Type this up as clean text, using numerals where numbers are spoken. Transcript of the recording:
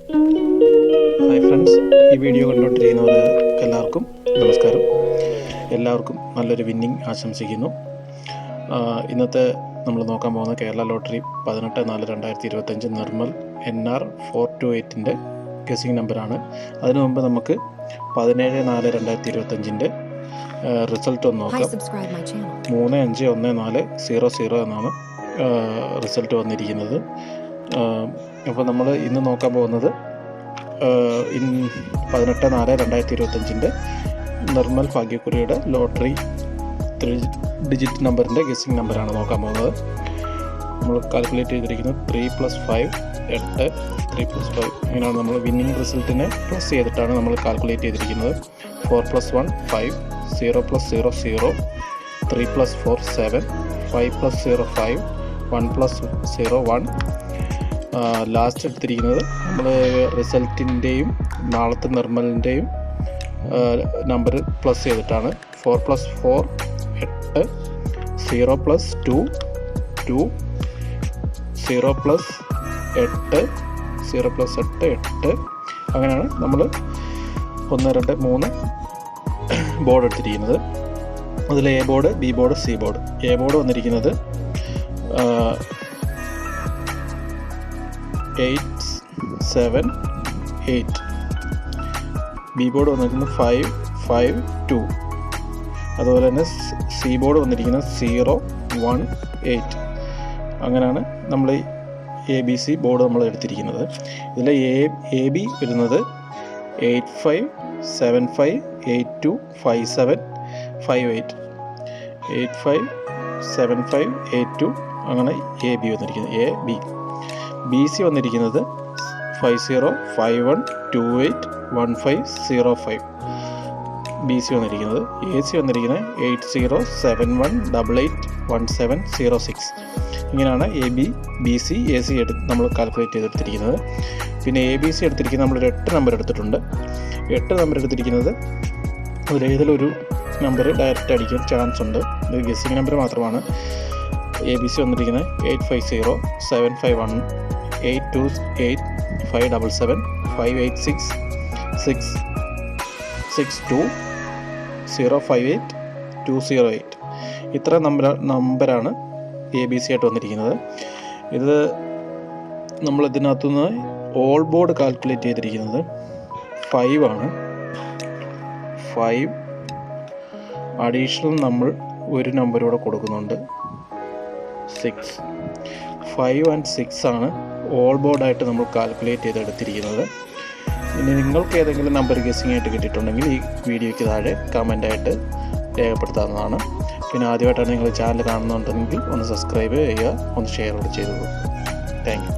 Hi friends, ഈ video കണ്ടുകൊണ്ടിരിക്കുന്നവർക്ക് എല്ലാവർക്കും നമസ്കാരം. എല്ലാവർക്കും നല്ലൊരു വിന്നിങ് ആശംസിക്കുന്നു. ഇന്നത്തെ നമ്മൾ നോക്കാൻ പോകുന്ന Kerala lottery 18/4/2025 Nirmal NR 428 guessing നമ്പറാണ്. അതിനു മുമ്പ് നമുക്ക് 17/4/2025 റിസൾട്ട് ഒന്ന് നോക്കാം. 351400 എന്നാണ് റിസൾട്ട് വന്നിരിക്കുന്നത്. അപ്പോൾ നമ്മൾ ഇന്ന് നോക്കാൻ പോകുന്നത് 18/4/2025 നിർമ്മൽ ഭാഗ്യക്കുറിയുടെ ലോട്ടറി 3 ഡിജിറ്റ് നമ്പറിൻ്റെ ഗസിങ് നമ്പറാണ് നോക്കാൻ പോകുന്നത്. നമ്മൾ കാൽക്കുലേറ്റ് ചെയ്തിരിക്കുന്നത് 3+5 8 3+5 ഇങ്ങനെയാണ്. നമ്മൾ വിന്നിങ് റിസൾട്ടിനെ പ്ലസ് ചെയ്തിട്ടാണ് നമ്മൾ കാൽക്കുലേറ്റ് ചെയ്തിരിക്കുന്നത്. 4+1 5 0+0 0 3+4 7 5+0 5 1+0 1. ലാസ്റ്റ് എടുത്തിരിക്കുന്നത് നമ്മൾ റിസൾട്ടിൻ്റെയും നാളത്തെ നിർമ്മലിൻ്റെയും നമ്പർ പ്ലസ് ചെയ്തിട്ടാണ്. 4+4 8 0+2 2 0+8 0+8 8 അങ്ങനെയാണ് നമ്മൾ 1 2 3 ബോർഡ് എടുത്തിരിക്കുന്നത്. അതിൽ A board, B board, C board. A board വന്നിരിക്കുന്നത് 8 7 8. ബി ബോർഡ് വന്നിരിക്കുന്നത് 5 5 2. അതുപോലെ തന്നെ സി ബോർഡ് വന്നിരിക്കുന്നത് 0 1 8. അങ്ങനെയാണ് നമ്മൾ ABC ബോർഡ് നമ്മൾ എടുത്തിരിക്കുന്നത്. ഇതിൽ എ ബി വരുന്നത് 8 5 7 5 8 2 5 7 5 8 8 5 7 5 8 2 അങ്ങനെ എ ബി വന്നിരിക്കുന്നത്. A B. ബി സി വന്നിരിക്കുന്നത് 50 51 28 15 05. ബി സി വന്നിരിക്കുന്നത്. എ സി വന്നിരിക്കുന്നത് 80 71 88 17 06. ഇങ്ങനെയാണ് A B B C A C നമ്മൾ കാൽക്കുലേറ്റ് ചെയ്തെടുത്തിരിക്കുന്നത്. പിന്നെ എ ബി സി എടുത്തിരിക്കുന്നത് നമ്മളൊരു 8 നമ്പർ എടുത്തിട്ടുണ്ട്. 8 നമ്പർ എടുത്തിരിക്കുന്നത് അതിലേതിലൊരു നമ്പർ ഡയറക്റ്റ് അടിക്കാൻ ചാൻസ് ഉണ്ട്. ഇത് ഗസിങ് നമ്പർ മാത്രമാണ്. എ ബി സി വന്നിരിക്കുന്നത് 850 751 828 577 586 662 058 208. ഇത്ര നമ്പറാണ് എ ബി സി ആയിട്ട് വന്നിരിക്കുന്നത്. ഇത് നമ്മൾ ഇതിനകത്തുനിന്ന് ഓൾ ബോർഡ് കാൽക്കുലേറ്റ് ചെയ്തിരിക്കുന്നത് 5 ആണ്. 5 അഡീഷണൽ നമ്മൾ ഒരു നമ്പറൂടെ കൊടുക്കുന്നുണ്ട് 6. 5 and 6 ആണ് ഓൾ ബോർഡായിട്ട് നമ്മൾ കാൽക്കുലേറ്റ് ചെയ്തെടുത്തിരിക്കുന്നത്. ഇനി നിങ്ങൾക്ക് ഏതെങ്കിലും നമ്പർ ഗസിങ് ആയിട്ട് കിട്ടിയിട്ടുണ്ടെങ്കിൽ ഈ വീഡിയോയ്ക്ക് താഴെ കമൻ്റായിട്ട് രേഖപ്പെടുത്താവുന്നതാണ്. പിന്നെ ആദ്യമായിട്ടാണ് നിങ്ങൾ ചാനൽ കാണുന്നുണ്ടെങ്കിൽ ഒന്ന് സബ്സ്ക്രൈബ് ചെയ്യുക, ഒന്ന് ഷെയർ കൂടി ചെയ്തോളൂ. Thank you.